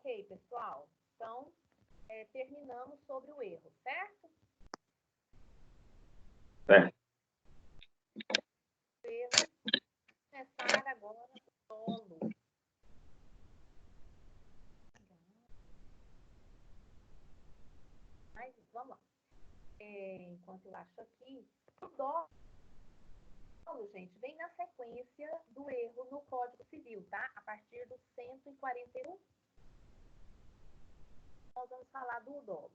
Ok, pessoal? Então, terminamos sobre o erro, certo? Certo. O erro. Começar agora o dolo. Mas vamos lá. Enquanto eu acho aqui, o dolo, gente, vem na sequência do erro no Código Civil, tá? A partir do 141, nós vamos falar do dolo.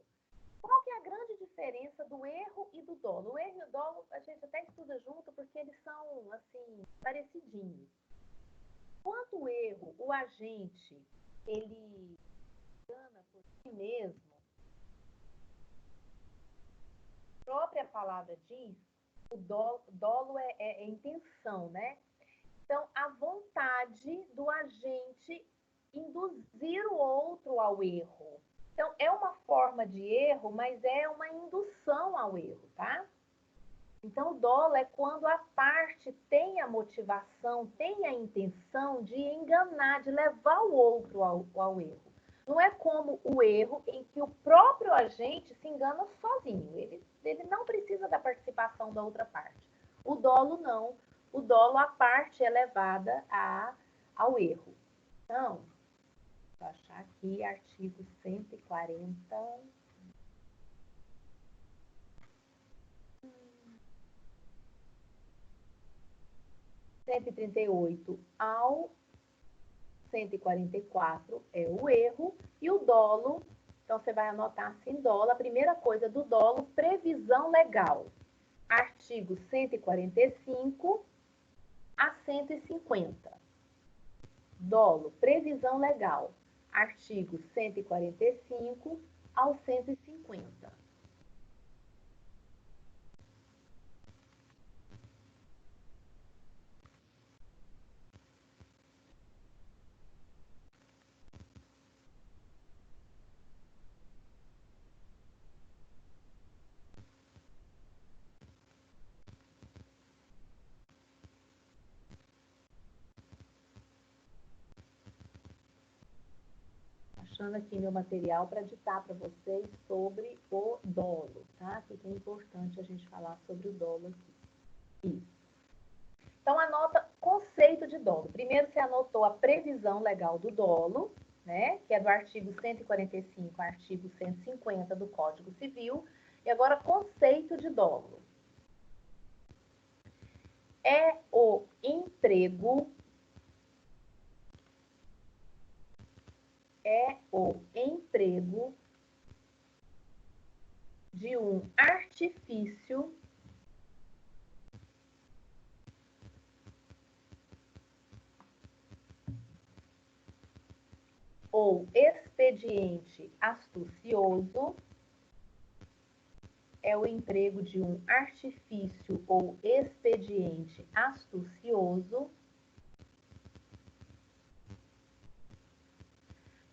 Qual que é a grande diferença do erro e do dolo? O erro e o dolo, a gente até estuda junto porque eles são, assim, parecidinhos. Quanto o erro, o agente, ele engana por si mesmo, a própria palavra diz, o dolo é intenção, né? Então, a vontade do agente induzir o outro ao erro. Então, é uma forma de erro, mas é uma indução ao erro, tá? Então, o dolo é quando a parte tem a motivação, tem a intenção de enganar, de levar o outro ao erro. Não é como o erro em que o próprio agente se engana sozinho. Ele não precisa da participação da outra parte. O dolo não. O dolo, a parte é levada ao erro. Então, vou achar aqui artigo 140. 138 ao 144 é o erro, e o dolo, então você vai anotar assim, dolo, a primeira coisa do dolo, previsão legal. Artigo 145 a 150. Dolo, previsão legal. Artigo 145 ao 150. Achando aqui meu material para ditar para vocês sobre o dolo, tá? Porque é importante a gente falar sobre o dolo aqui. Isso. Então, anota conceito de dolo. Primeiro, você anotou a previsão legal do dolo, né? Que é do artigo 145 ao artigo 150 do Código Civil. E agora, conceito de dolo. É o emprego de um artifício ou expediente astucioso, é o emprego de um artifício ou expediente astucioso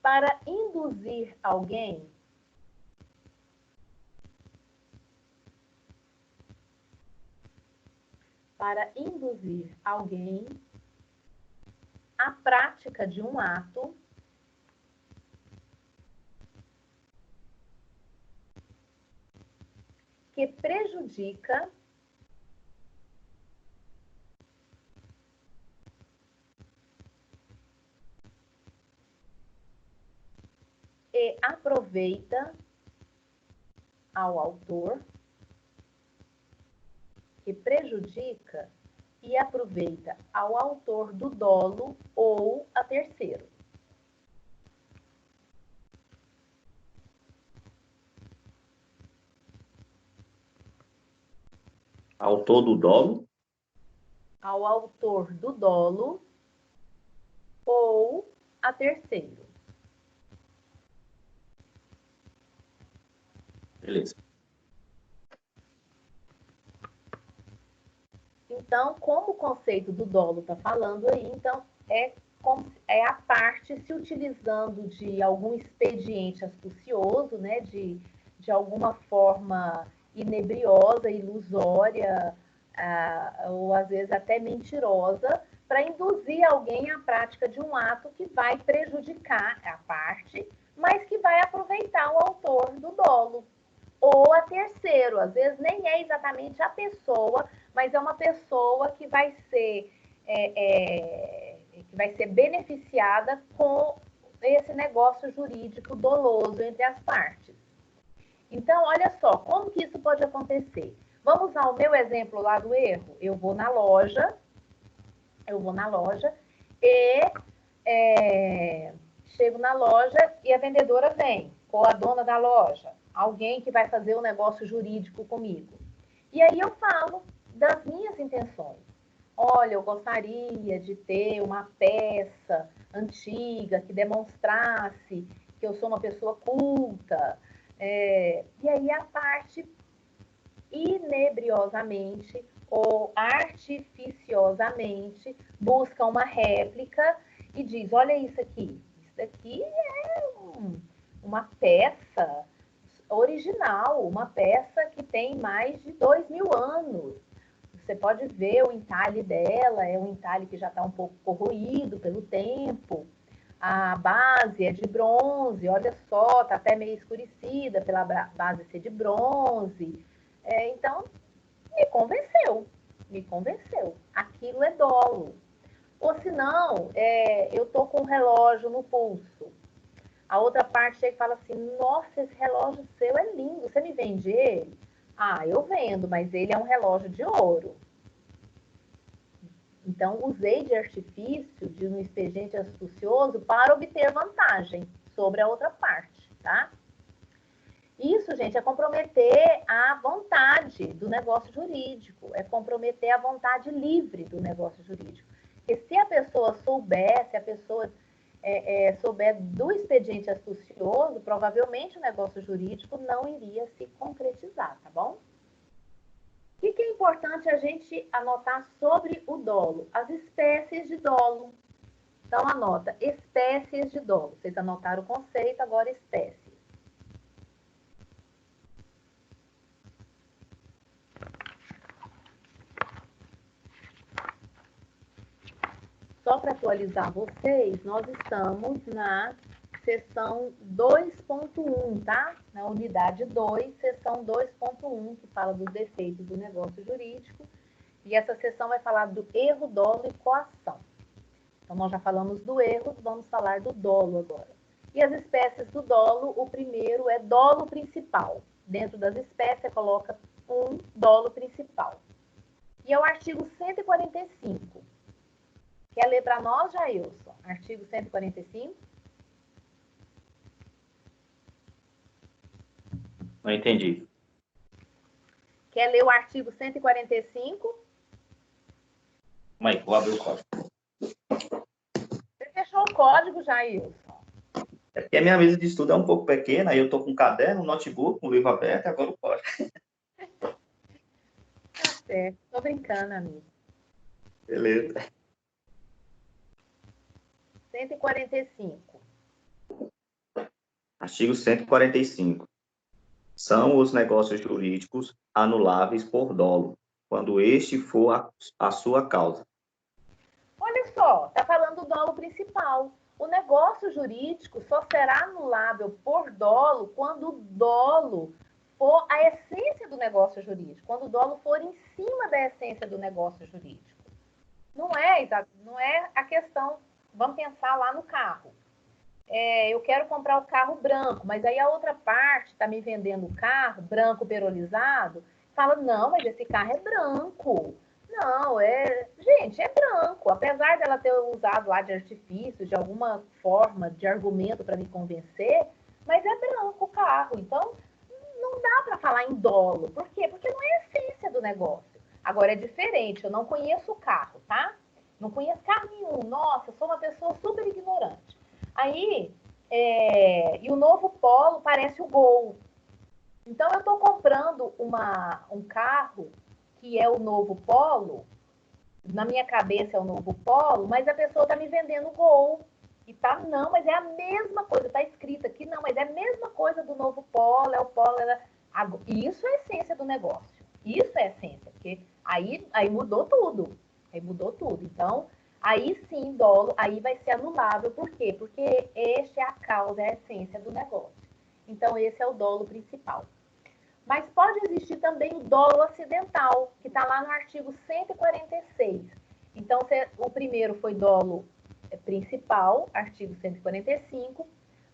para induzir alguém à prática de um ato que prejudica e aproveita ao autor, que prejudica e aproveita ao autor do dolo ou a terceiro. Autor do dolo? Ao autor do dolo ou a terceiro. Beleza. Então, como o conceito do dolo está falando aí, então é a parte se utilizando de algum expediente astucioso, né, de alguma forma inebriosa, ilusória, ou às vezes até mentirosa, para induzir alguém à prática de um ato que vai prejudicar a parte, mas que vai aproveitar o autor do dolo. Ou a terceiro, às vezes nem é exatamente a pessoa, mas é uma pessoa que vai ser beneficiada com esse negócio jurídico doloso entre as partes. Então, olha só, como que isso pode acontecer? Vamos usar o meu exemplo lá do erro. Eu vou na loja e chego na loja e a vendedora vem, ou a dona da loja, alguém que vai fazer o negócio jurídico comigo. E aí eu falo das minhas intenções. Olha, eu gostaria de ter uma peça antiga que demonstrasse que eu sou uma pessoa culta. E aí a parte inebriosamente ou artificiosamente busca uma réplica e diz, olha isso aqui é uma peça original, uma peça que tem mais de 2.000 anos. Você pode ver o entalhe dela, é um entalhe que já está um pouco corroído pelo tempo. A base é de bronze, olha só, está até meio escurecida pela base ser de bronze. Então, me convenceu. Aquilo é dolo. Ou se não, eu estou com um relógio no pulso. A outra parte chega e fala assim, nossa, esse relógio seu é lindo, você me vende ele? Ah, eu vendo, mas ele é um relógio de ouro. Então, usei de artifício, de um expediente astucioso, para obter vantagem sobre a outra parte, tá? Isso, gente, é comprometer a vontade do negócio jurídico, é comprometer a vontade livre do negócio jurídico. Porque se a pessoa souber, se a pessoa souber do expediente astucioso, provavelmente o negócio jurídico não iria se concretizar, tá bom? O que é importante a gente anotar sobre o dolo? As espécies de dolo. Então, anota, espécies de dolo. Vocês anotaram o conceito, agora espécies. Só para atualizar vocês, nós estamos na seção 2.1, tá? Na unidade 2, seção 2.1, que fala dos defeitos do negócio jurídico. E essa seção vai falar do erro, dolo e coação. Então, nós já falamos do erro, vamos falar do dolo agora. E as espécies do dolo, o primeiro é dolo principal. Dentro das espécies, você coloca um dolo principal. E é o artigo 145. Quer ler para nós, Jailson? Artigo 145. Não entendi. Quer ler o artigo 145? Mãe, vou abrir o código. Você fechou o código, Jailson? É porque a minha mesa de estudo é um pouco pequena, aí eu estou com um caderno, um notebook, um livro aberto, e agora o código. Tá certo, tô brincando, amigo. Beleza. 145. Artigo 145. São os negócios jurídicos anuláveis por dolo, quando este for a sua causa. Olha só, está falando do dolo principal. O negócio jurídico só será anulável por dolo quando o dolo for a essência do negócio jurídico, quando o dolo for em cima da essência do negócio jurídico. Não é a questão, vamos pensar lá no carro. Eu quero comprar o carro branco, mas aí a outra parte está me vendendo o carro branco perolizado, fala, não, mas esse carro é branco. Não, gente, é branco. Apesar dela ter usado lá de artifício, de alguma forma de argumento para me convencer, mas é branco o carro. Então, não dá para falar em dolo. Por quê? Porque não é a essência do negócio. Agora, é diferente. Eu não conheço o carro, tá? Não conheço carro nenhum. Nossa, eu sou uma pessoa super ignorante. Aí, e o novo Polo parece o Gol. Então, eu estou comprando um carro que é o novo Polo, na minha cabeça é o novo Polo, mas a pessoa está me vendendo o Gol. E tá, não, mas é a mesma coisa, tá escrito aqui, não, mas é a mesma coisa do novo Polo, é o Polo. Isso é a essência do negócio. Isso é a essência, porque aí mudou tudo. Aí mudou tudo. Então, Aí sim, dolo, aí vai ser anulável. Por quê? Porque este é a causa, é a essência do negócio. Então, esse é o dolo principal. Mas pode existir também o dolo acidental, que está lá no artigo 146. Então, o primeiro foi dolo principal, artigo 145.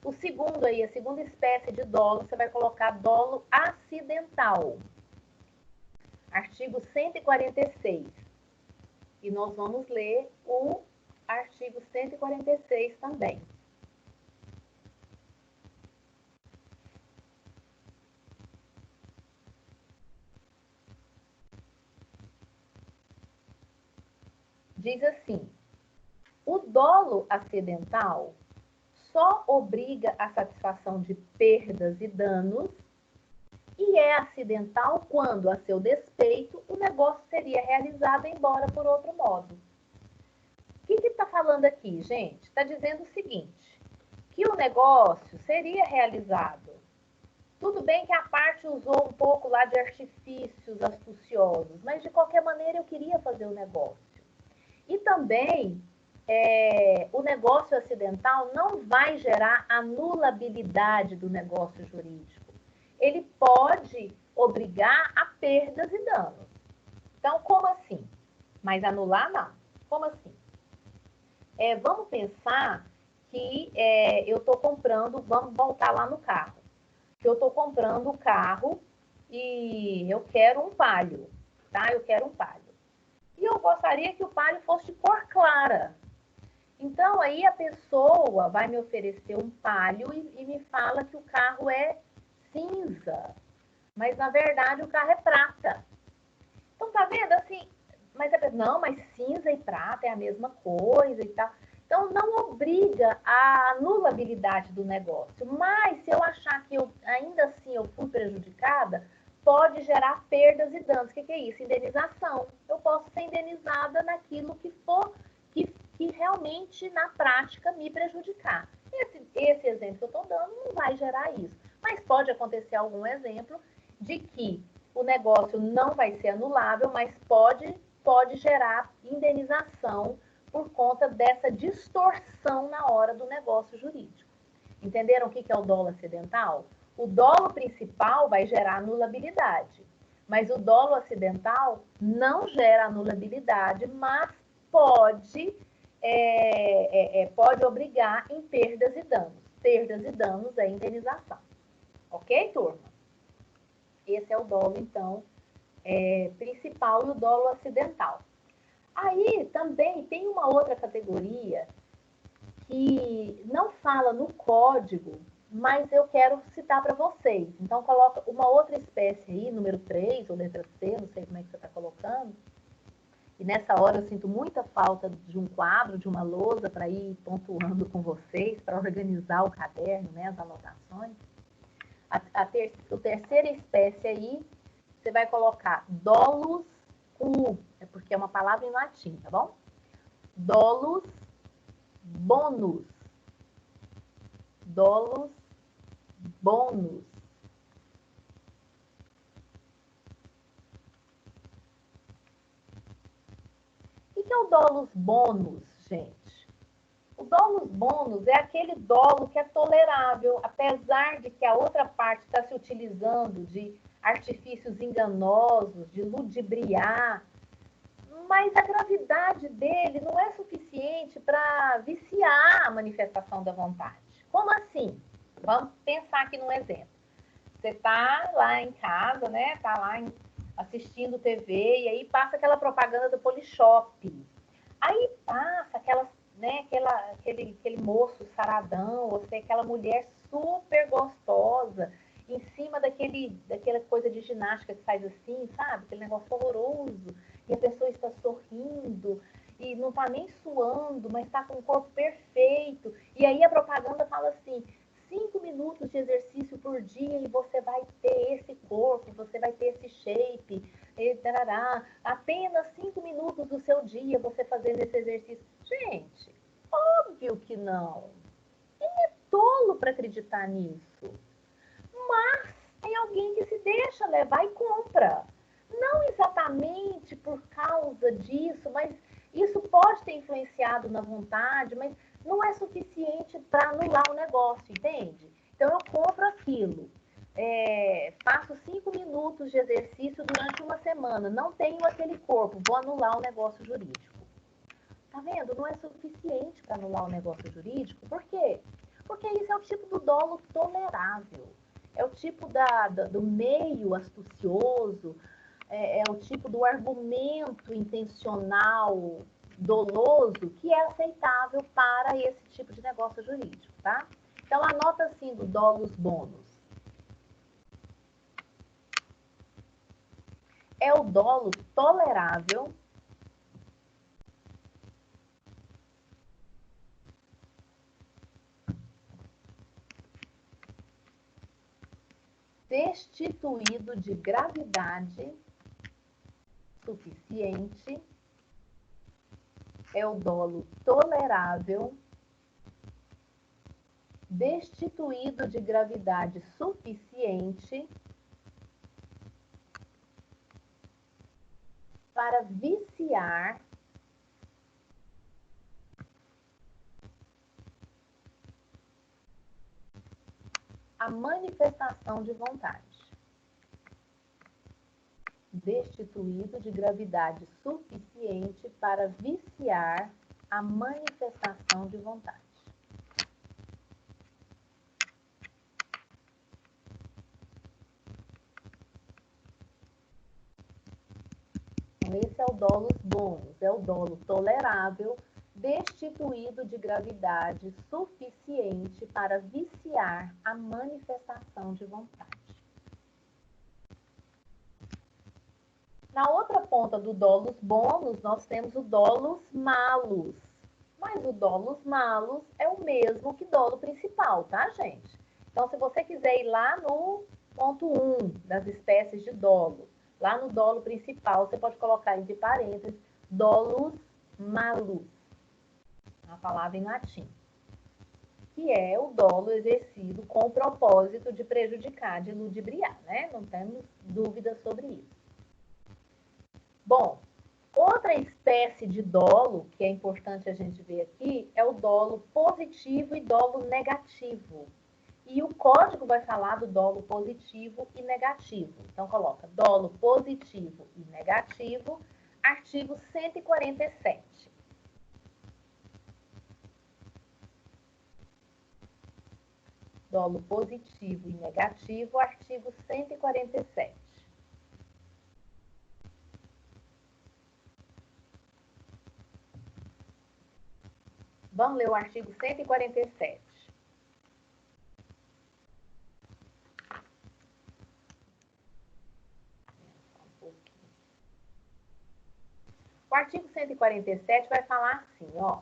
O segundo aí, a segunda espécie de dolo, você vai colocar dolo acidental. Artigo 146. E nós vamos ler o artigo 146 também. Diz assim: o dolo acidental só obriga a satisfação de perdas e danos e é acidental quando, a seu despeito, o negócio seria realizado embora por outro modo. O que está falando aqui, gente? Está dizendo o seguinte, que o negócio seria realizado. Tudo bem que a parte usou um pouco lá de artifícios astuciosos, mas de qualquer maneira eu queria fazer o negócio. E também o negócio acidental não vai gerar anulabilidade do negócio jurídico. Ele pode obrigar a perdas e danos. Então, como assim? Mas anular, não. Como assim? Vamos pensar que eu estou comprando, vamos voltar lá no carro, que eu estou comprando o carro e eu quero um Palio, tá? Eu quero um Palio. E eu gostaria que o Palio fosse de cor clara. Então, aí a pessoa vai me oferecer um Palio e me fala que o carro é cinza, mas na verdade o carro é prata. Então, tá vendo assim? Mas não, mas cinza e prata é a mesma coisa e tal. Então, não obriga a anulabilidade do negócio. Mas, se eu achar que ainda assim eu fui prejudicada, pode gerar perdas e danos. O que é isso? Indenização. Eu posso ser indenizada naquilo que for, que realmente, na prática, me prejudicar. Esse exemplo que eu estou dando não vai gerar isso. Mas pode acontecer algum exemplo de que o negócio não vai ser anulável, mas pode gerar indenização por conta dessa distorção na hora do negócio jurídico. Entenderam o que é o dolo acidental? O dolo principal vai gerar anulabilidade, mas o dolo acidental não gera anulabilidade, mas pode obrigar em perdas e danos. Perdas e danos é indenização. Ok, turma? Esse é o dolo, então, principal e o dolo acidental. Aí também tem uma outra categoria que não fala no código, mas eu quero citar para vocês. Então, coloca uma outra espécie aí, número 3, ou letra C, não sei como é que você está colocando. E nessa hora eu sinto muita falta de um quadro, de uma lousa para ir pontuando com vocês, para organizar o caderno, né, as anotações. A terceira espécie aí, você vai colocar dolus com U, porque é uma palavra em latim, tá bom? Dolus bonus. Dolus bonus. O que é o dolus bonus, gente? O dolus bonus é aquele dolo que é tolerável, apesar de que a outra parte está se utilizando de artifícios enganosos, de ludibriar, mas a gravidade dele não é suficiente para viciar a manifestação da vontade. Como assim? Vamos pensar aqui num exemplo. Você está lá em casa, né? Está lá assistindo TV e aí passa aquela propaganda do Polishop. Aí passa aquele moço saradão, ou seja, aquela mulher super gostosa, em cima daquela coisa de ginástica que faz assim, sabe? Aquele negócio horroroso. E a pessoa está sorrindo e não está nem suando, mas está com o corpo perfeito. E aí a propaganda fala assim: 5 minutos de exercício por dia e você vai ter esse corpo, você vai ter esse shape. Apenas 5 minutos do seu dia você fazendo esse exercício. Gente, óbvio que não. Quem é tolo para acreditar nisso? Mas tem alguém que se deixa levar e compra. Não exatamente por causa disso, mas Isso pode ter influenciado na vontade, mas não é suficiente para anular o negócio, entende? Então, eu compro aquilo, faço 5 minutos de exercício durante uma semana, não tenho aquele corpo, vou anular o negócio jurídico. Tá vendo? Não é suficiente para anular o negócio jurídico. Por quê? Porque isso é o tipo do dolo tolerável. É o tipo do meio astucioso, é o tipo do argumento intencional doloso que é aceitável para esse tipo de negócio jurídico, tá? Então, anota assim do dolus bonus. É o dolo tolerável destituído de gravidade suficiente, é o dolo tolerável destituído de gravidade suficiente para viciar a manifestação de vontade. Destituído de gravidade suficiente para viciar a manifestação de vontade. Então, esse é o dolus bonus, é o dolo tolerável, destituído de gravidade suficiente para viciar a manifestação de vontade. Na outra ponta do dolus bonus, nós temos o dolus malus. Mas o dolus malus é o mesmo que dolo principal, tá, gente? Então, se você quiser ir lá no ponto 1 das espécies de dolo, lá no dolo principal, você pode colocar entre parênteses dolus malus, uma palavra em latim, que é o dolo exercido com o propósito de prejudicar, de ludibriar, né? Não temos dúvidas sobre isso. Bom, outra espécie de dolo, que é importante a gente ver aqui, é o dolo positivo e dolo negativo. E o código vai falar do dolo positivo e negativo. Então, coloca dolo positivo e negativo, artigo 147. Dolo positivo e negativo, artigo 147. Vamos ler o artigo 147. O artigo 147 vai falar assim, ó.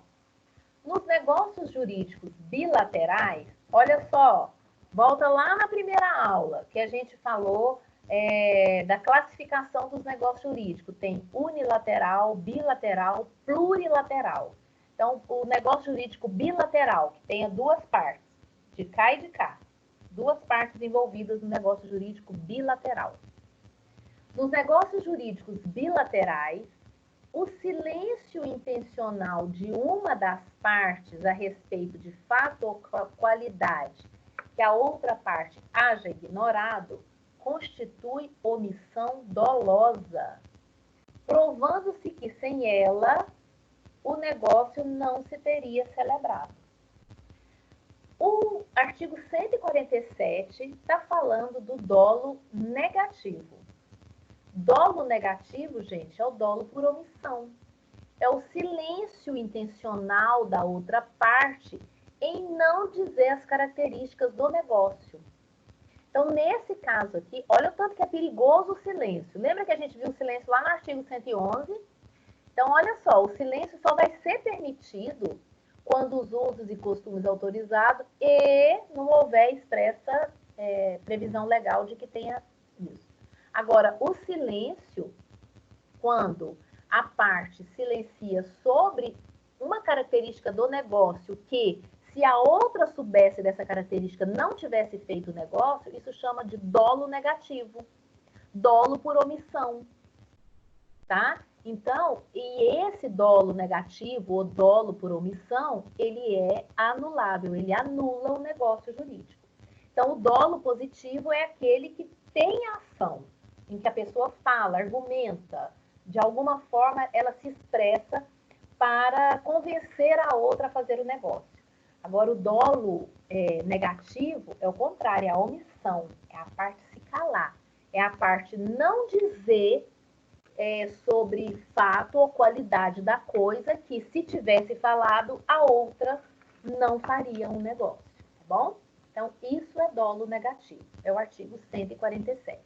Nos negócios jurídicos bilaterais, olha só, volta lá na primeira aula, que a gente falou da classificação dos negócios jurídicos. Tem unilateral, bilateral, plurilateral. Então, o negócio jurídico bilateral, que tenha duas partes, de cá e de cá. Duas partes envolvidas no negócio jurídico bilateral. Nos negócios jurídicos bilaterais, o silêncio intencional de uma das partes a respeito de fato ou qualidade que a outra parte haja ignorado constitui omissão dolosa, provando-se que sem ela o negócio não se teria celebrado. O artigo 147 está falando do dolo negativo. Dolo negativo, gente, é o dolo por omissão. É o silêncio intencional da outra parte em não dizer as características do negócio. Então, nesse caso aqui, olha o tanto que é perigoso o silêncio. Lembra que a gente viu o silêncio lá no artigo 111? Então, olha só, o silêncio só vai ser permitido quando os usos e costumes autorizados e não houver expressa previsão legal de que tenha isso. Agora, o silêncio, quando a parte silencia sobre uma característica do negócio que, se a outra soubesse dessa característica, não tivesse feito o negócio, isso chama de dolo negativo. Dolo por omissão, tá? Então, e esse dolo negativo, ou dolo por omissão, ele é anulável, ele anula o negócio jurídico. Então, o dolo positivo é aquele que tem a ação, em que a pessoa fala, argumenta, de alguma forma ela se expressa para convencer a outra a fazer o negócio. Agora, o dolo negativo é o contrário, é a omissão, é a parte se calar, é a parte não dizer sobre fato ou qualidade da coisa que, se tivesse falado, a outra não faria um negócio, tá bom? Então, isso é dolo negativo, é o artigo 147.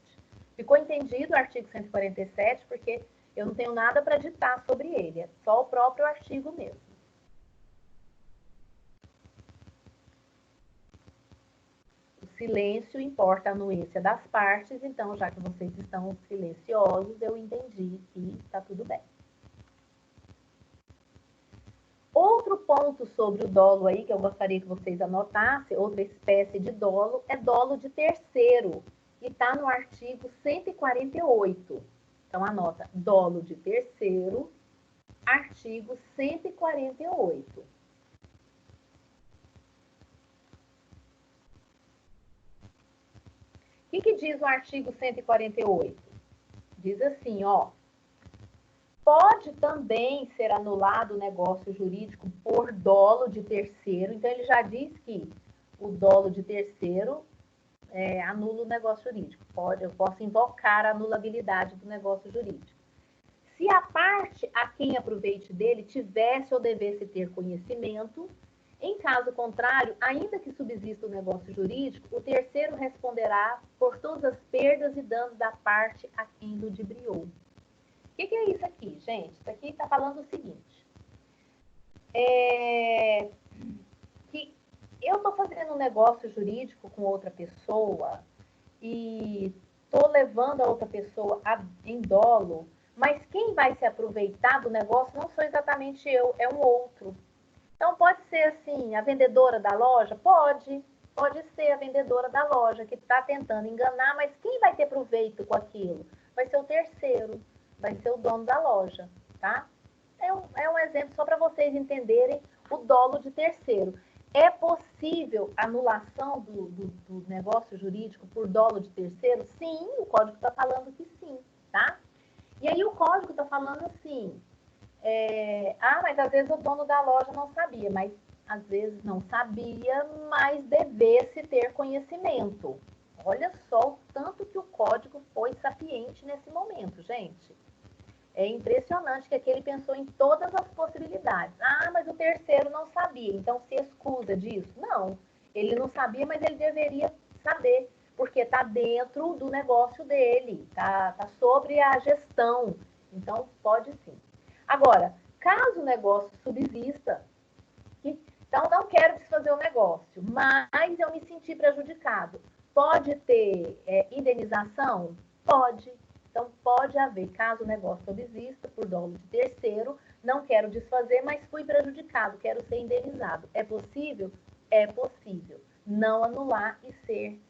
Ficou entendido o artigo 147? Porque eu não tenho nada para ditar sobre ele, é só o próprio artigo mesmo. O silêncio importa a anuência das partes, então, já que vocês estão silenciosos, eu entendi que está tudo bem. Outro ponto sobre o dolo aí, que eu gostaria que vocês anotassem, outra espécie de dolo, é dolo de terceiro, e está no artigo 148. Então, anota, dolo de terceiro, artigo 148. O que diz o artigo 148? Diz assim, ó, pode também ser anulado o negócio jurídico por dolo de terceiro. Então, ele já diz que o dolo de terceiro anula o negócio jurídico. Eu posso invocar a anulabilidade do negócio jurídico. Se a parte a quem aproveite dele tivesse ou devesse ter conhecimento, em caso contrário, ainda que subsista o negócio jurídico, o terceiro responderá por todas as perdas e danos da parte a quem ludibriou. O que é isso aqui, gente? Isso aqui está falando o seguinte. Que eu estou fazendo um negócio jurídico com outra pessoa e estou levando a outra pessoa em dolo, mas quem vai se aproveitar do negócio não sou exatamente eu, é um outro. Então, pode ser assim, a vendedora da loja? Pode ser a vendedora da loja que está tentando enganar, mas quem vai ter proveito com aquilo? Vai ser o terceiro, vai ser o dono da loja, tá? É um exemplo só para vocês entenderem o dolo de terceiro. É possível anulação do negócio jurídico por dolo de terceiro? Sim, o código está falando que sim, tá? E aí o código está falando assim, mas às vezes o dono da loja não sabia, mas às vezes não sabia, mas devesse ter conhecimento. Olha só o tanto que o código foi sapiente nesse momento, gente. É impressionante que aqui ele pensou em todas as possibilidades. Mas o terceiro não sabia, então se excusa disso? Não, ele não sabia, mas ele deveria saber, porque está dentro do negócio dele, tá sobre a gestão, então pode sim. Agora, caso o negócio subsista, então não quero desfazer o negócio, mas eu me senti prejudicado. Pode ter indenização? Pode. Então, pode haver, caso o negócio subsista por dolo de terceiro, não quero desfazer, mas fui prejudicado, quero ser indenizado. É possível? É possível. Não anular e ser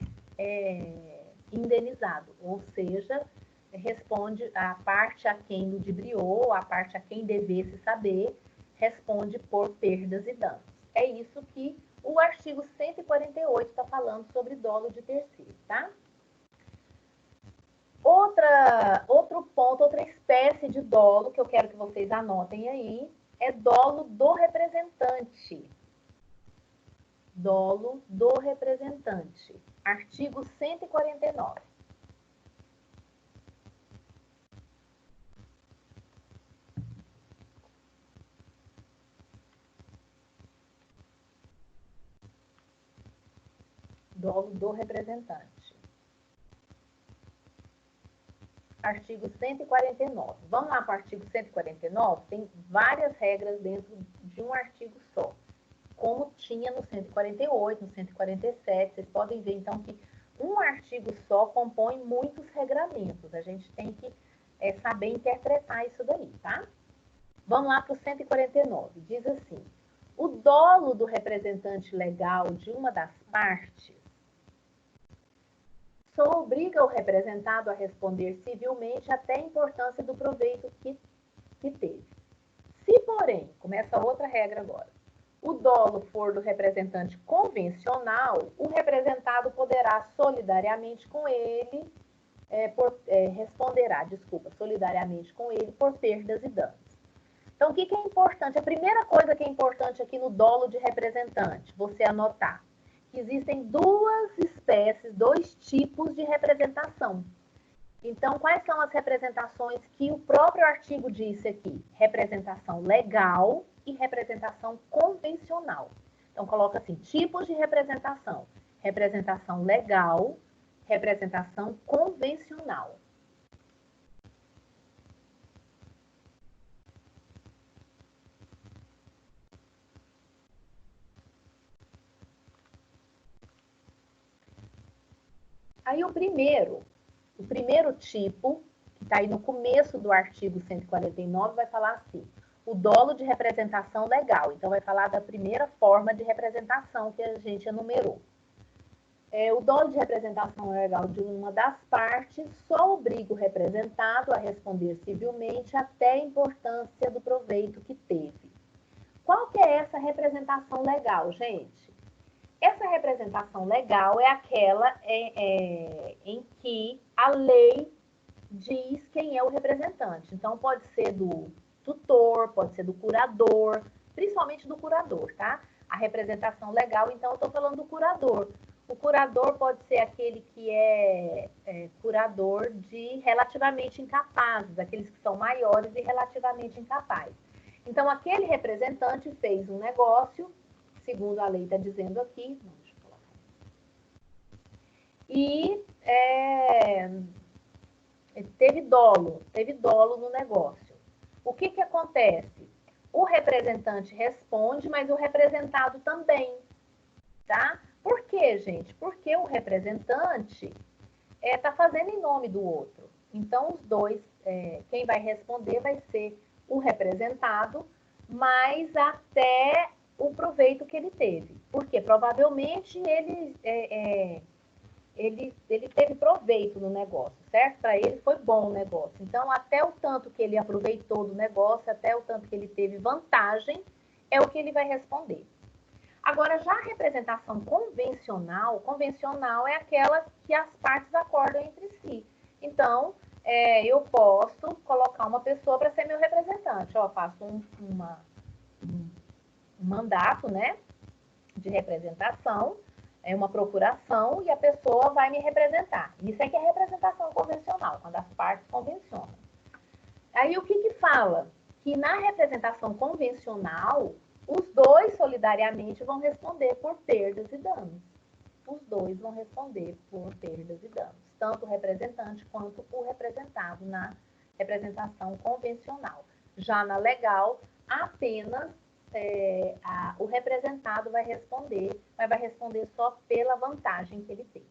indenizado. Ou seja, responde a parte a quem ludibriou, a parte a quem devesse saber, responde por perdas e danos. É isso que o artigo 148 está falando sobre dolo de terceiro, tá? Outro ponto, outra espécie de dolo que eu quero que vocês anotem aí, é dolo do representante. Dolo do representante. Artigo 149. Dolo do representante. Artigo 149. Vamos lá para o artigo 149? Tem várias regras dentro de um artigo só, como tinha no 148, no 147. Vocês podem ver, então, que um artigo só compõe muitos regramentos. A gente tem que saber interpretar isso daí, tá? Vamos lá para o 149. Diz assim, o dolo do representante legal de uma das partes só obriga o representado a responder civilmente até a importância do proveito que que teve. Se, porém, começa outra regra agora, o dolo for do representante convencional, o representado poderá solidariamente com ele, solidariamente com ele por perdas e danos. Então, o que é importante? A primeira coisa que é importante aqui no dolo de representante, você anotar, que existem duas espécies, dois tipos de representação. Então, quais são as representações que o próprio artigo disse aqui? Representação legal e representação convencional. Então, coloca assim, tipos de representação. Representação legal, representação convencional. Aí o primeiro tipo, que está aí no começo do artigo 149, vai falar assim, o dolo de representação legal. Então, vai falar da primeira forma de representação que a gente enumerou. O dolo de representação legal de uma das partes só obriga o representado a responder civilmente até a importância do proveito que teve. Qual que é essa representação legal, gente? Essa representação legal é aquela em que a lei diz quem é o representante. Então, pode ser do tutor, pode ser do curador, principalmente do curador, tá? A representação legal, então, eu estou falando do curador. O curador pode ser aquele que é curador de relativamente incapazes, aqueles que são maiores e relativamente incapazes. Então, aquele representante fez um negócio, segundo a lei está dizendo aqui, deixa eu colocar. E teve dolo no negócio. O que acontece? O representante responde, mas o representado também, tá? Por quê, gente? Porque o representante está fazendo em nome do outro. Então, os dois, quem vai responder vai ser o representado, mas até o proveito que ele teve. Porque provavelmente ele teve proveito no negócio, certo? Para ele foi bom o negócio. Então, até o tanto que ele aproveitou do negócio, até o tanto que ele teve vantagem, é o que ele vai responder. Agora, já a representação convencional é aquela que as partes acordam entre si. Então, eu posso colocar uma pessoa para ser meu representante. Eu faço um mandato, né, de representação, uma procuração, e a pessoa vai me representar. Isso é que é representação convencional, quando as partes convencionam. Aí, o que fala? Que na representação convencional, os dois solidariamente vão responder por perdas e danos. Os dois vão responder por perdas e danos, tanto o representante quanto o representado na representação convencional. Já na legal, apenas o representado vai responder, mas vai responder só pela vantagem que ele teve.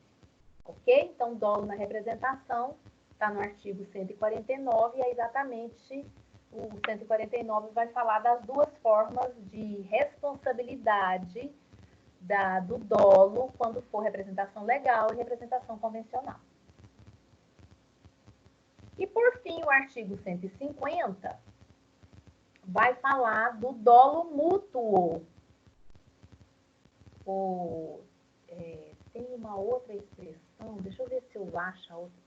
Ok? Então, dolo na representação está no artigo 149 e é exatamente o 149 vai falar das duas formas de responsabilidade do dolo quando for representação legal e representação convencional. E, por fim, o artigo 150 vai falar do dolo mútuo. Tem uma outra expressão, deixa eu ver se eu acho a outra.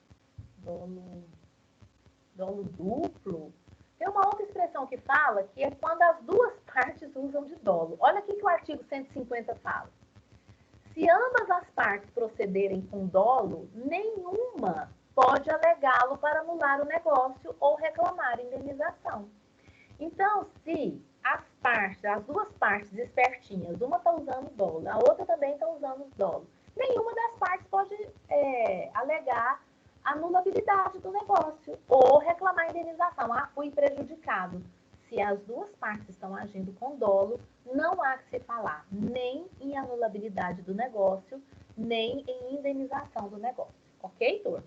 Dolo duplo. Tem uma outra expressão que fala que é quando as duas partes usam de dolo. Olha o que o artigo 150 fala. Se ambas as partes procederem com dolo, nenhuma pode alegá-lo para anular o negócio ou reclamar indenização. Então, se as duas partes espertinhas, uma está usando dolo, a outra também está usando dolo, nenhuma das partes pode alegar anulabilidade do negócio ou reclamar indenização. Fui prejudicado. Se as duas partes estão agindo com dolo, não há que se falar nem em anulabilidade do negócio, nem em indenização do negócio. Ok, turma?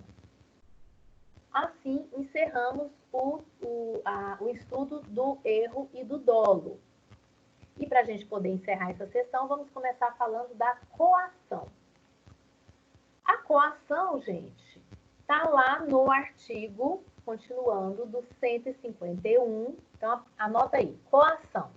Assim, encerramos o estudo do erro e do dolo. E para a gente poder encerrar essa sessão, vamos começar falando da coação. A coação, gente, está lá no artigo, continuando, do 151. Então, anota aí, coação.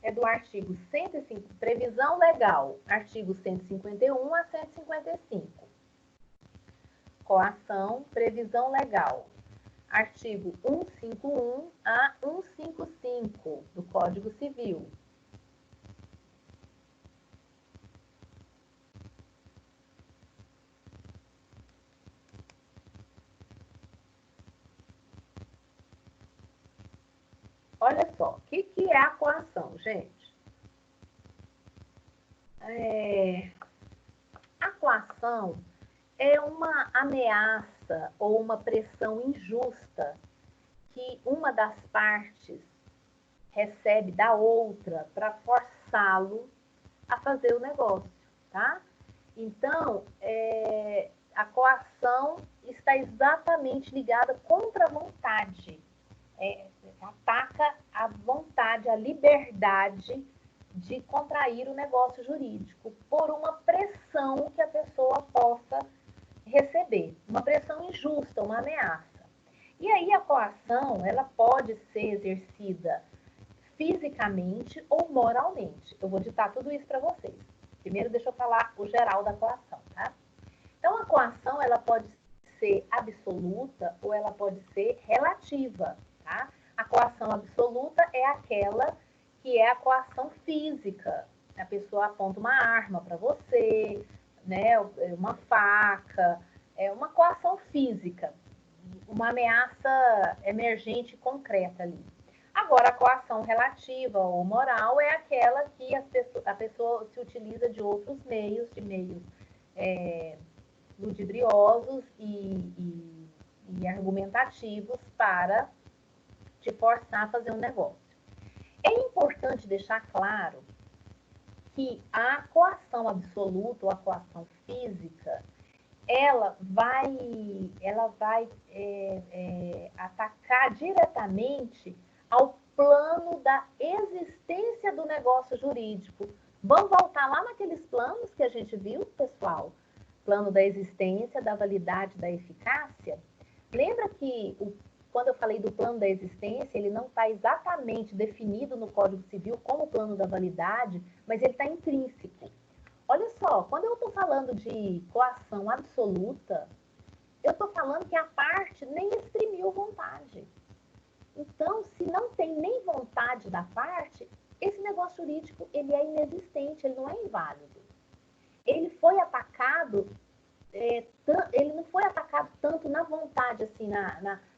É do artigo 105, previsão legal, artigo 151 a 155. Coação, previsão legal, artigo 151 a 155 do Código Civil. Olha só, o que é a coação, gente? A coação é uma ameaça ou uma pressão injusta que uma das partes recebe da outra para forçá-lo a fazer o negócio, tá? Então, a coação está exatamente ligada contra a vontade. Ataca a vontade, a liberdade de contrair o negócio jurídico por uma pressão que a pessoa possa receber, uma pressão injusta, uma ameaça. E aí a coação, ela pode ser exercida fisicamente ou moralmente. Eu vou ditar tudo isso para vocês. Primeiro, deixa eu falar o geral da coação, tá? Então, a coação, ela pode ser absoluta ou ela pode ser relativa, tá? A coação absoluta é aquela que é a coação física. A pessoa aponta uma arma para você, né? Uma faca, é uma coação física, uma ameaça emergente concreta ali. Agora, a coação relativa ou moral é aquela que a pessoa se utiliza de outros meios, de meios ludibriosos e argumentativos para te forçar a fazer um negócio. É importante deixar claro que a coação absoluta ou a coação física, ela vai atacar diretamente ao plano da existência do negócio jurídico. Vamos voltar lá naqueles planos que a gente viu, pessoal? Plano da existência, da validade, da eficácia. Lembra que quando eu falei do plano da existência, ele não está exatamente definido no Código Civil como plano da validade, mas ele está intrínseco. Olha só, quando eu estou falando de coação absoluta, eu estou falando que a parte nem exprimiu vontade. Então, se não tem nem vontade da parte, esse negócio jurídico ele é inexistente, ele não é inválido. Ele foi atacado, ele não foi atacado tanto na vontade, assim,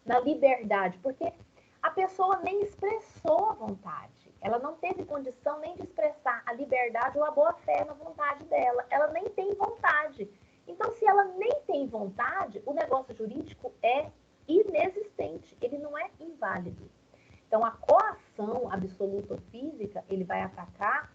na liberdade, porque a pessoa nem expressou a vontade. Ela não teve condição nem de expressar a liberdade ou a boa-fé na vontade dela. Ela nem tem vontade. Então, se ela nem tem vontade, o negócio jurídico é inexistente. Ele não é inválido. Então, a coação absoluta ou física, ele vai atacar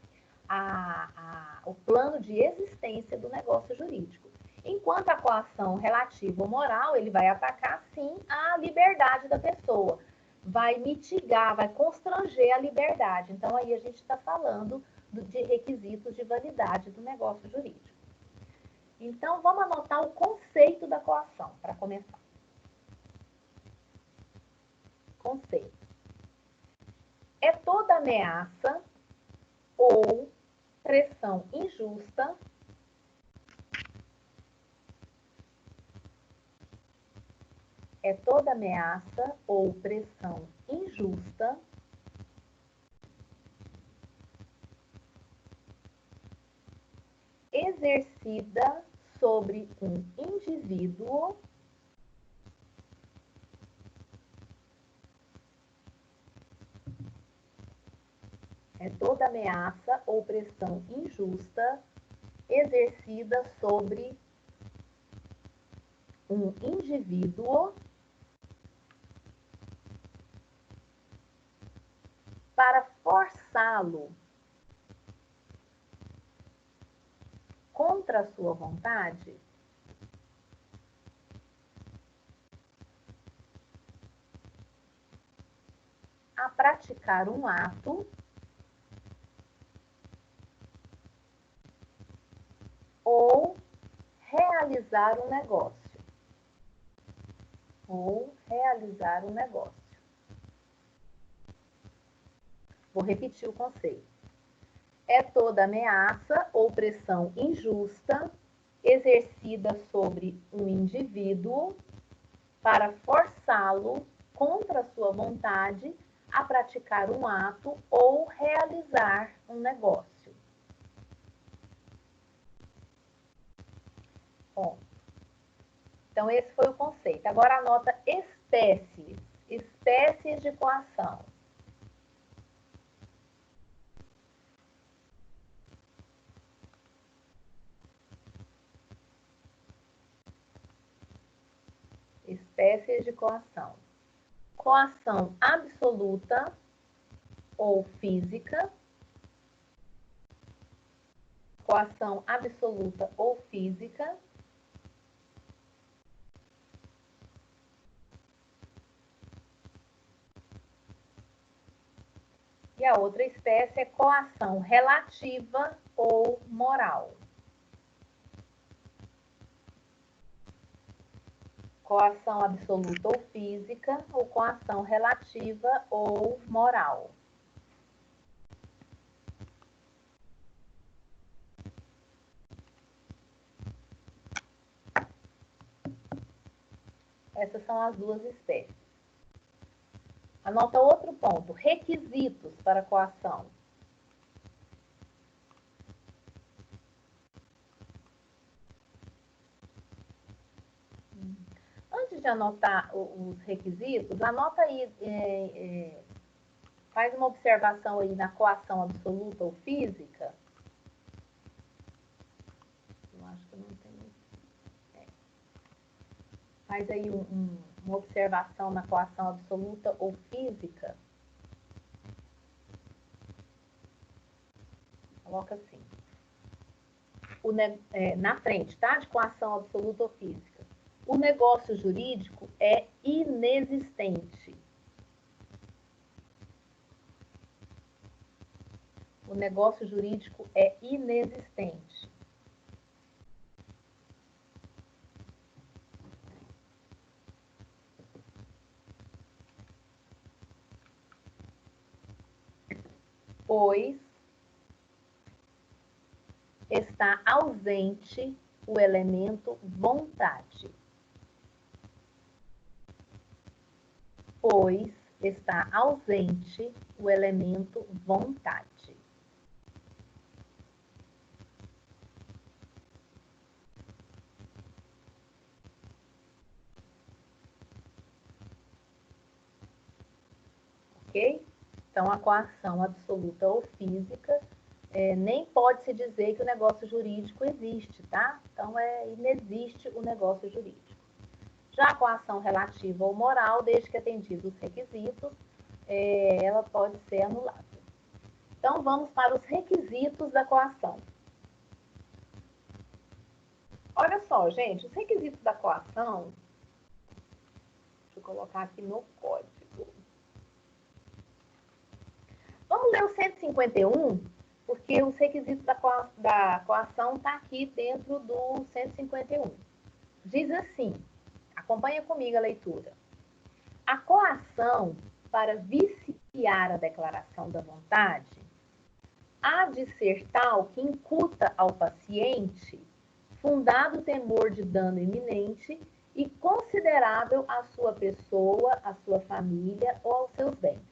o plano de existência do negócio jurídico. Enquanto a coação relativa ou moral, ele vai atacar, sim, a liberdade da pessoa. Vai mitigar, vai constranger a liberdade. Então, aí a gente está falando de requisitos de validade do negócio jurídico. Então, vamos anotar o conceito da coação, para começar. Conceito. É toda ameaça ou pressão injusta exercida sobre um indivíduo exercida sobre um indivíduo para forçá-lo contra a sua vontade a praticar um ato realizar um negócio. Ou realizar um negócio. Vou repetir o conceito. É toda ameaça ou pressão injusta exercida sobre um indivíduo para forçá-lo, contra sua vontade, a praticar um ato ou realizar um negócio. Bom, então esse foi o conceito. Agora anota espécies. Espécies de coação. Espécies de coação. Coação absoluta ou física. Coação absoluta ou física. E a outra espécie é coação relativa ou moral. Coação absoluta ou física, ou coação relativa ou moral. Essas são as duas espécies. Anota outro ponto, requisitos para coação. Antes de anotar os requisitos, anota aí, faz uma observação aí na coação absoluta ou física. Eu acho que não tem. Faz aí uma observação na coação absoluta ou física. Coloca assim. Na frente, tá? De coação absoluta ou física. O negócio jurídico é inexistente. O negócio jurídico é inexistente. Pois está ausente o elemento vontade. Pois está ausente o elemento vontade. Ok? Então, a coação absoluta ou física, nem pode se dizer que o negócio jurídico existe, tá? Então, inexiste o negócio jurídico. Já a coação relativa ou moral, desde que atendidos os requisitos, ela pode ser anulada. Então, vamos para os requisitos da coação. Olha só, gente, os requisitos da coação, deixa eu colocar aqui no código. Vamos ler o 151, porque os requisitos da coação estão aqui dentro do 151. Diz assim, acompanha comigo a leitura. A coação para viciar a declaração da vontade há de ser tal que incuta ao paciente fundado temor de dano iminente e considerável à sua pessoa, à sua família ou aos seus bens.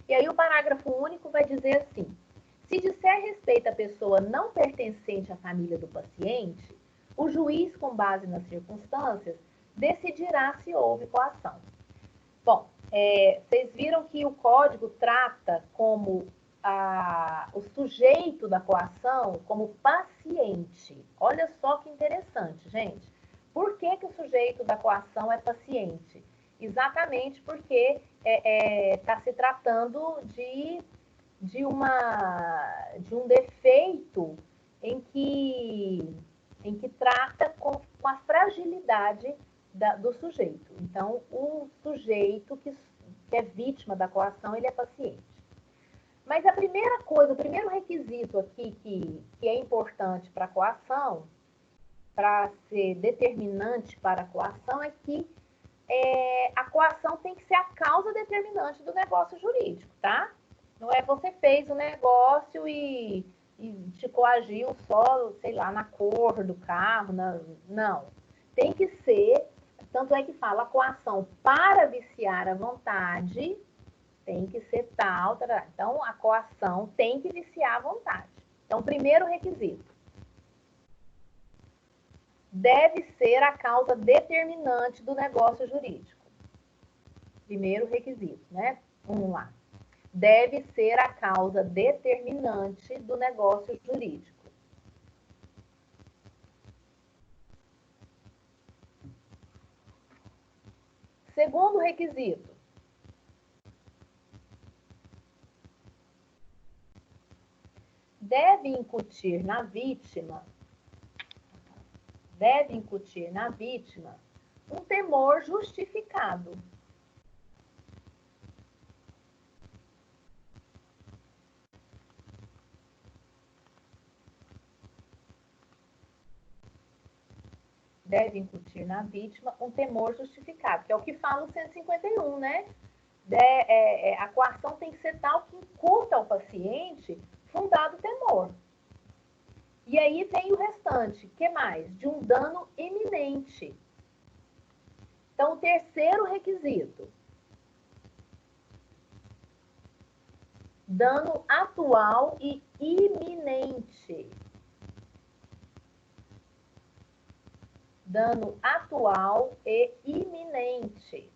E aí o parágrafo único vai dizer assim: se disser respeito à pessoa não pertencente à família do paciente, o juiz, com base nas circunstâncias, decidirá se houve coação. Bom, vocês viram que o código trata como o sujeito da coação como paciente. Olha só que interessante, gente. Por que o sujeito da coação é paciente? Exatamente porque está se tratando de um defeito em que trata com a fragilidade do sujeito. Então, o sujeito que é vítima da coação, ele é paciente. Mas a primeira coisa, o primeiro requisito aqui que é importante para a coação para ser determinante para a coação é que a coação tem que ser a causa determinante do negócio jurídico, tá? Não é você fez o negócio e te coagiu só, sei lá, na cor do carro, não. Tem que ser, tanto é que fala, a coação para viciar a vontade tem que ser tal. Então, a coação tem que viciar a vontade. Então, primeiro requisito. Deve ser a causa determinante do negócio jurídico. Primeiro requisito, né? Vamos lá. Deve ser a causa determinante do negócio jurídico. Segundo requisito. Deve incutir na vítima um temor justificado. Deve incutir na vítima um temor justificado, que é o que fala o 151, né? A coação tem que ser tal que incuta ao paciente fundado temor. E aí vem o restante, que mais? De um dano iminente. Então, o terceiro requisito. Dano atual e iminente. Dano atual e iminente.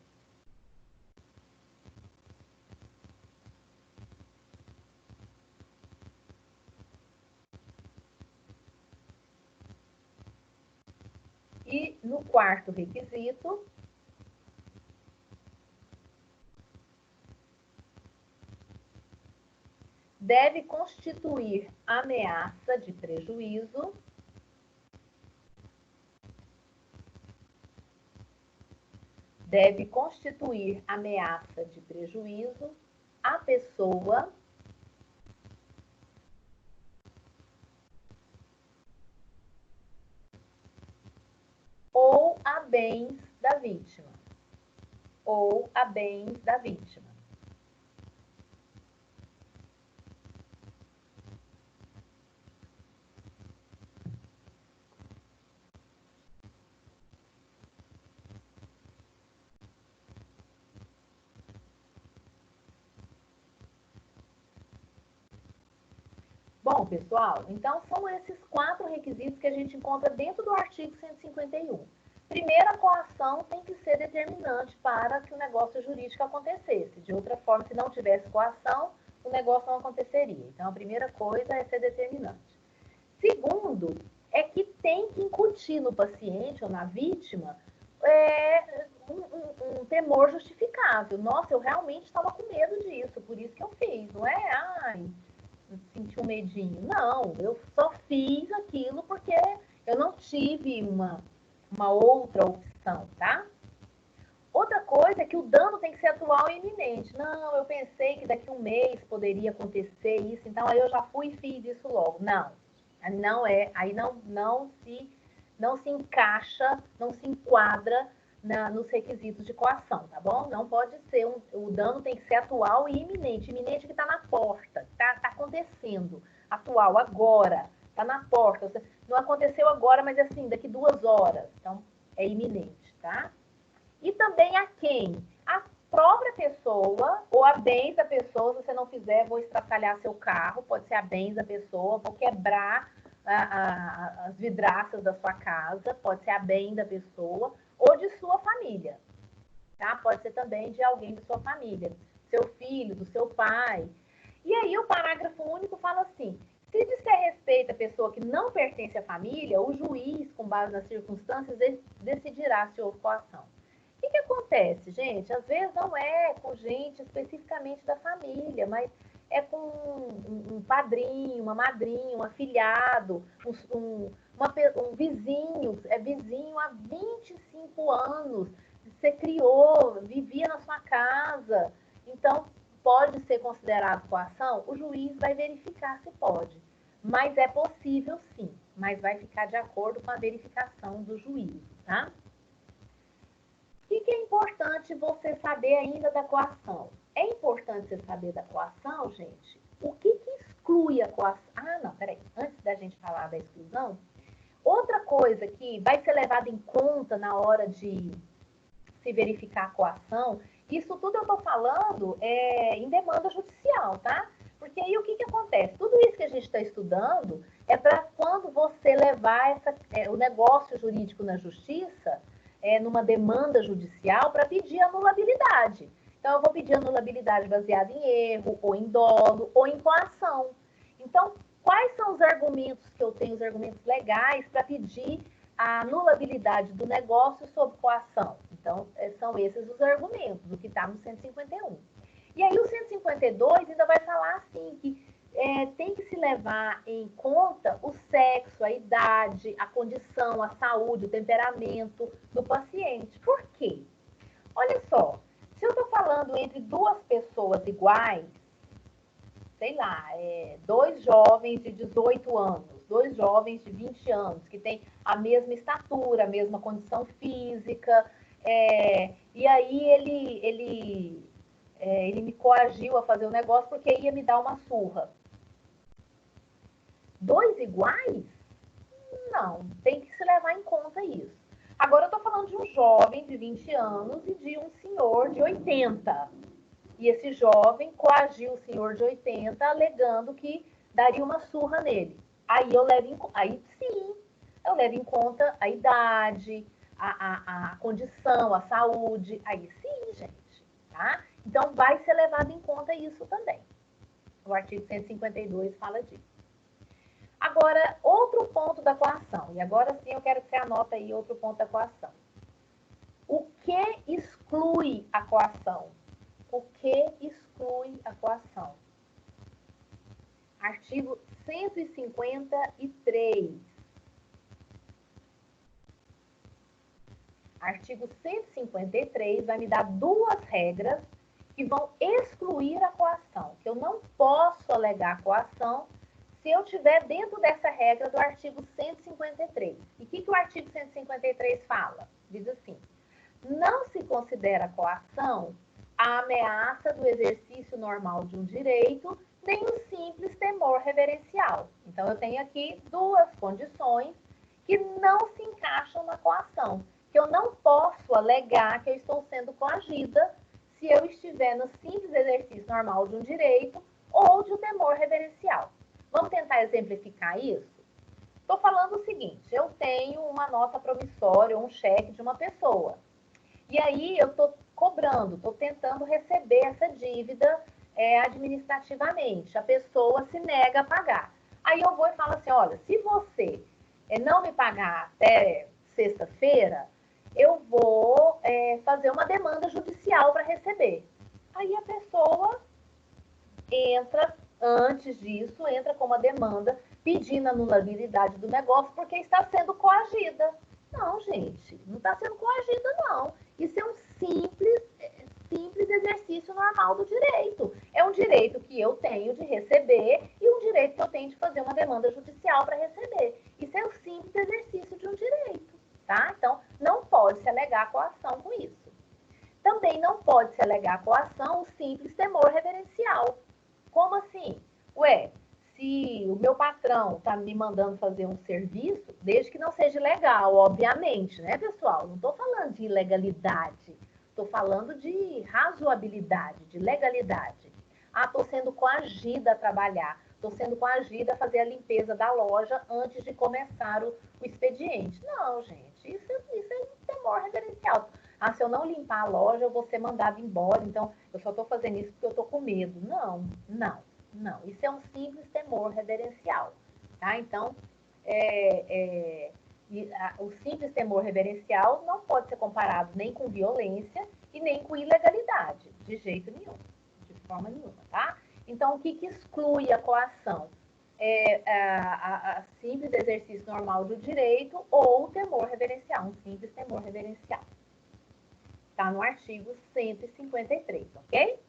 E no quarto requisito, deve constituir ameaça de prejuízo à pessoa ou a bens da vítima. Bom, pessoal, então são esses 4 requisitos que a gente encontra dentro do artigo 151. Primeiro, a coação tem que ser determinante para que o negócio jurídico acontecesse. De outra forma, se não tivesse coação, o negócio não aconteceria. Então, a primeira coisa é ser determinante. Segundo, é que tem que incutir no paciente ou na vítima um temor justificável. Nossa, eu realmente estava com medo disso, por isso que eu fiz. Não é, senti um medinho. Não, eu só fiz aquilo porque eu não tive uma outra opção, tá? Outra coisa é que o dano tem que ser atual e iminente. Não, eu pensei que daqui a um mês poderia acontecer isso, então aí eu já fui e fiz isso logo. Não, aí não se encaixa, não se enquadra nos requisitos de coação, tá bom? Não pode ser, o dano tem que ser atual e iminente. Iminente que está na porta, tá acontecendo. Atual, agora, tá na porta. Não aconteceu agora, mas assim, daqui 2 horas. Então, é iminente, tá? E também a quem? A própria pessoa ou a bens da pessoa. Se você não fizer, vou estraçalhar seu carro. Pode ser a bens da pessoa, vou quebrar as vidraças da sua casa. Pode ser a bem da pessoa ou de sua família. Tá? Pode ser também de alguém de sua família. Seu filho, do seu pai. E aí o parágrafo único fala assim: se disser respeito à pessoa que não pertence à família, o juiz, com base nas circunstâncias, decidirá se houve coação. O que acontece, gente? Às vezes não é com gente especificamente da família, mas é com um padrinho, uma madrinha, um afilhado, um vizinho, é vizinho há 25 anos, você criou, vivia na sua casa, então pode ser considerado coação? O juiz vai verificar se pode, mas é possível sim, mas vai ficar de acordo com a verificação do juízo, tá? O que é importante você saber ainda da coação? É importante você saber da coação, gente, o que exclui a coação? Ah, não, peraí. Antes da gente falar da exclusão, outra coisa que vai ser levada em conta na hora de se verificar a coação, isso tudo eu estou falando em demanda judicial, tá? Porque aí o que acontece? Tudo isso que a gente está estudando é para quando você levar o negócio jurídico na justiça, numa demanda judicial, para pedir anulabilidade. Então, eu vou pedir anulabilidade baseada em erro, ou em dolo, ou em coação. Então, quais são os argumentos que eu tenho, os argumentos legais para pedir a anulabilidade do negócio sob coação? Então, são esses os argumentos, o que está no 151. E aí, o 152 ainda vai falar assim, que tem que se levar em conta o sexo, a idade, a condição, a saúde, o temperamento do paciente. Por quê? Olha só, se eu estou falando entre duas pessoas iguais, sei lá, dois jovens de 18 anos, dois jovens de 20 anos, que têm a mesma estatura, a mesma condição física, e aí ele me coagiu a fazer o negócio porque ia me dar uma surra. Dois iguais? Não, tem que se levar em conta isso. Agora eu estou falando de um jovem de 20 anos e de um senhor de 80. E esse jovem coagiu o senhor de 80, alegando que daria uma surra nele. Aí sim, eu levo em conta a idade, a condição, a saúde. Aí sim, gente, tá? Então, vai ser levado em conta isso também. O artigo 152 fala disso. Agora, outro ponto da coação. E agora sim eu quero que você anote aí outro ponto da coação. O que exclui a coação? O que exclui a coação? Artigo 153. Artigo 153 vai me dar duas regras que vão excluir a coação. Que eu não posso alegar coação se eu estiver dentro dessa regra do artigo 153. E o que o artigo 153 fala? Diz assim: não se considera coação a ameaça do exercício normal de um direito, nem o simples temor reverencial. Então, eu tenho aqui duas condições que não se encaixam na coação, que eu não posso alegar que eu estou sendo coagida se eu estiver no simples exercício normal de um direito ou de um temor reverencial. Vamos tentar exemplificar isso? Estou falando o seguinte: eu tenho uma nota promissória ou um cheque de uma pessoa. E aí eu estou cobrando, estou tentando receber essa dívida administrativamente. A pessoa se nega a pagar. Aí eu vou e falo assim: olha, se você não me pagar até sexta-feira, eu vou fazer uma demanda judicial para receber. Aí a pessoa entra, antes disso, entra com uma demanda pedindo a anulabilidade do negócio porque está sendo coagida. Não, gente, não está sendo coagida, não. Isso é um simples exercício normal do direito. É um direito que eu tenho de receber e um direito que eu tenho de fazer uma demanda judicial para receber. Isso é um simples exercício de um direito, tá? Então, não pode se alegar coação com isso. Também não pode se alegar coação o simples temor reverencial. Como assim? Se o meu patrão está me mandando fazer um serviço, desde que não seja legal, obviamente, né, pessoal? Não estou falando de ilegalidade, estou falando de razoabilidade, de legalidade. Ah, estou sendo coagida a trabalhar, estou sendo coagida a fazer a limpeza da loja antes de começar o expediente. Não, gente, isso é um temor reverencial. Ah, se eu não limpar a loja, eu vou ser mandada embora, então eu só estou fazendo isso porque eu estou com medo. Não, não. Não, isso é um simples temor reverencial, tá? Então, o simples temor reverencial não pode ser comparado nem com violência e nem com ilegalidade, de jeito nenhum, de forma nenhuma, tá? Então, o que exclui a coação? A simples exercício normal do direito ou o temor reverencial, um simples temor reverencial. Tá no artigo 153, ok?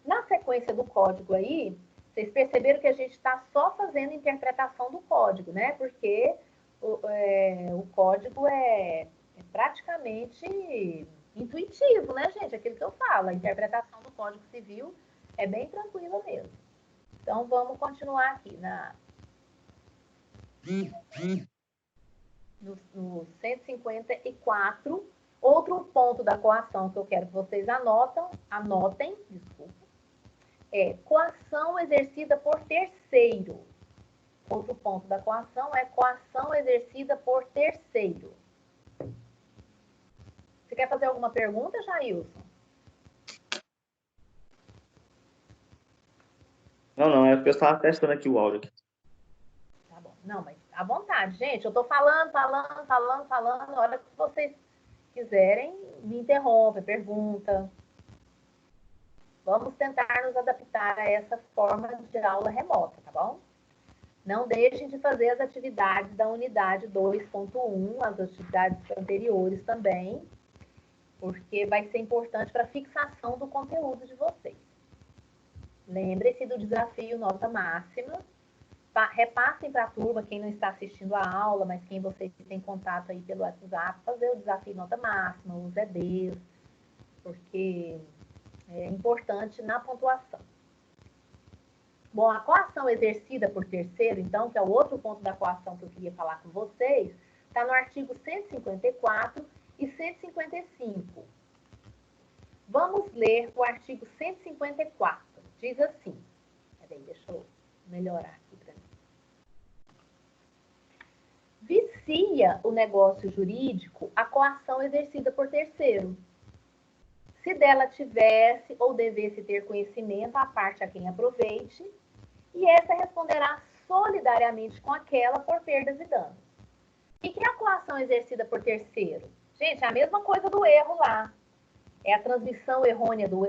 Na sequência do código aí, Vocês perceberam que a gente está só fazendo interpretação do código, né? Porque o código é praticamente intuitivo, né, gente? Aquilo que eu falo, a interpretação do Código Civil é bem tranquila mesmo. Então, vamos continuar aqui no 154. Outro ponto da coação que eu quero que vocês anotem, desculpa, é coação exercida por terceiro. Outro ponto da coação é coação exercida por terceiro. Você quer fazer alguma pergunta, Jailson? Não, é porque eu estava testando aqui o áudio. Tá bom. Não, mas à vontade, gente. Eu estou falando. A hora que vocês quiserem, me interrompem, pergunta. Vamos tentar nos adaptar a essa forma de aula remota, tá bom? Não deixem de fazer as atividades da unidade 2.1, as atividades anteriores também, porque vai ser importante para a fixação do conteúdo de vocês. Lembre-se do desafio nota máxima. Repassem para a turma, quem não está assistindo a aula, mas quem vocês têm contato aí pelo WhatsApp, fazer o desafio nota máxima, os EDs, porque é importante na pontuação. Bom, a coação exercida por terceiro, então, que é o outro ponto da coação que eu queria falar com vocês, está no artigo 154 e 155. Vamos ler o artigo 154. Diz assim, peraí, deixa eu melhorar aqui para mim. Vicia o negócio jurídico a coação exercida por terceiro, se dela tivesse ou devesse ter conhecimento a parte a quem aproveite, e essa responderá solidariamente com aquela por perdas e danos. O que é a coação exercida por terceiro? Gente, é a mesma coisa do erro lá. É a transmissão errônea do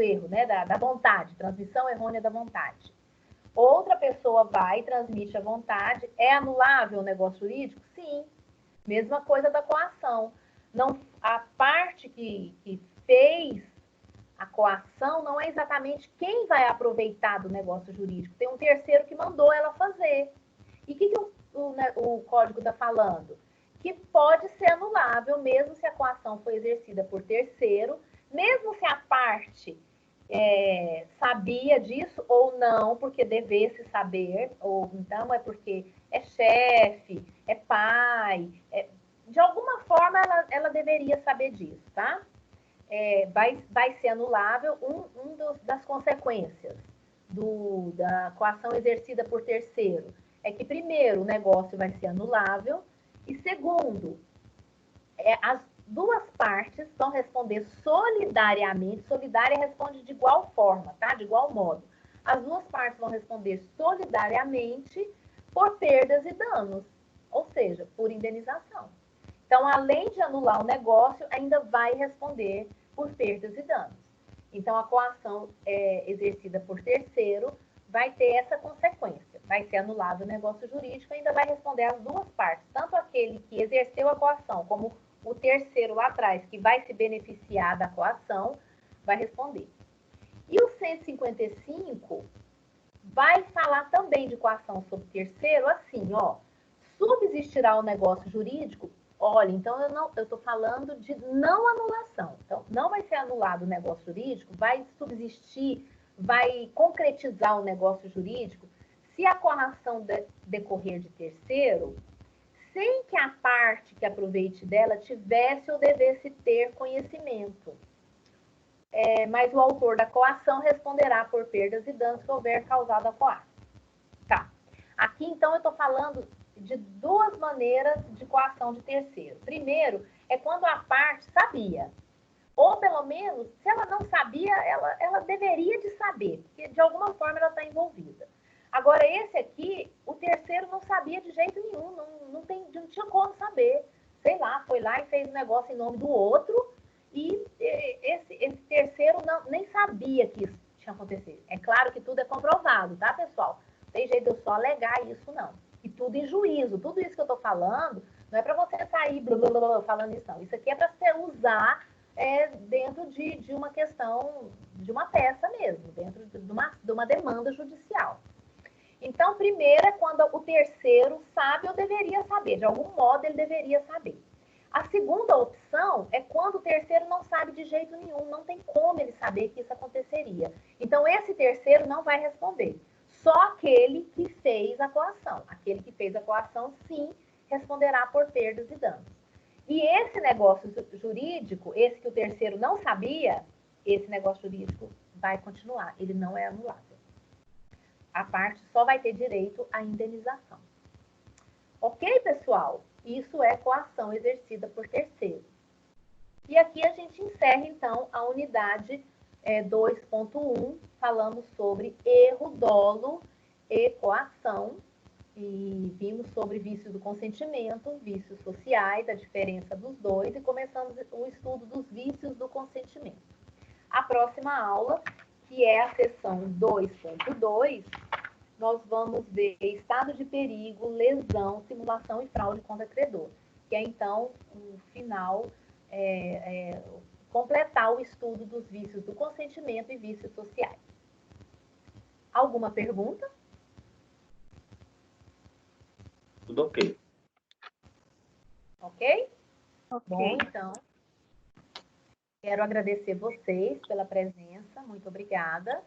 erro, né? Da vontade, transmissão errônea da vontade. Outra pessoa vai e transmite a vontade. É anulável o negócio jurídico? Sim. Mesma coisa da coação. Não, a parte que fez a coação não é exatamente quem vai aproveitar do negócio jurídico. Tem um terceiro que mandou ela fazer. E o que o código está falando? Que pode ser anulável, mesmo se a coação foi exercida por terceiro, mesmo se a parte sabia disso ou não, porque devesse saber, ou então é porque é chefe, é pai, de alguma forma ela deveria saber disso, tá? Vai ser anulável das consequências da coação exercida por terceiro. É que, primeiro, o negócio vai ser anulável, e segundo, as duas partes vão responder solidariamente. Solidária responde de igual forma, tá? De igual modo. As duas partes vão responder solidariamente por perdas e danos, ou seja, por indenização. Então, além de anular o negócio, ainda vai responder por perdas e danos. Então, a coação exercida por terceiro vai ter essa consequência. Vai ser anulado o negócio jurídico e ainda vai responder as duas partes, tanto aquele que exerceu a coação, como o terceiro lá atrás, que vai se beneficiar da coação, vai responder. E o 155 vai falar também de coação sobre terceiro, assim, ó, subsistirá o negócio jurídico. Olha, então eu estou falando de não anulação. Então, não vai ser anulado o negócio jurídico, vai subsistir, vai concretizar o negócio jurídico se a coação decorrer de terceiro, sem que a parte que aproveite dela tivesse ou devesse ter conhecimento. Mas o autor da coação responderá por perdas e danos que houver causado a coação. Tá. Aqui, então, eu estou falando de duas maneiras de coação de terceiro. Primeiro, é quando a parte sabia. Ou, pelo menos, se ela não sabia, ela deveria de saber, porque de alguma forma ela está envolvida. Agora, esse aqui, o terceiro não sabia de jeito nenhum, não tinha como saber. Sei lá, foi lá e fez um negócio em nome do outro, e esse terceiro nem sabia que isso tinha acontecido. É claro que tudo é comprovado, tá, pessoal? Não tem jeito de eu só alegar isso, não. E tudo em juízo. Tudo isso que eu estou falando, não é para você sair blá, blá, blá, falando isso, não. Isso aqui é para você usar dentro de uma questão, de uma peça mesmo, dentro de uma demanda judicial. Então, primeiro é quando o terceiro sabe ou deveria saber, de algum modo ele deveria saber. A segunda opção é quando o terceiro não sabe de jeito nenhum, não tem como ele saber que isso aconteceria. Então, esse terceiro não vai responder. Só aquele que fez a coação. Aquele que fez a coação, sim, responderá por perdas e danos. E esse negócio jurídico, esse que o terceiro não sabia, esse negócio jurídico vai continuar, ele não é anulável. A parte só vai ter direito à indenização. Ok, pessoal? Isso é coação exercida por terceiro. E aqui a gente encerra, então, a unidade 2.1, falando sobre erro, dolo e coação. E vimos sobre vícios do consentimento, vícios sociais, a diferença dos dois, e começamos o estudo dos vícios do consentimento. A próxima aula, que é a seção 2.2, nós vamos ver estado de perigo, lesão, simulação e fraude contra credor, que é, então, o final, completar o estudo dos vícios do consentimento e vícios sociais. Alguma pergunta? Tudo ok. Ok? Bom, então, quero agradecer vocês pela presença, muito obrigada.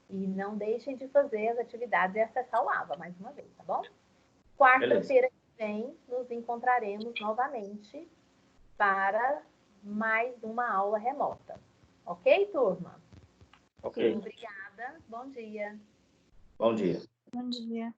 E não deixem de fazer as atividades e acessar o AVA mais uma vez, tá bom? Quarta-feira que vem, nos encontraremos novamente para mais uma aula remota. Ok, turma? Ok. Obrigada. Bom dia. Bom dia. Bom dia.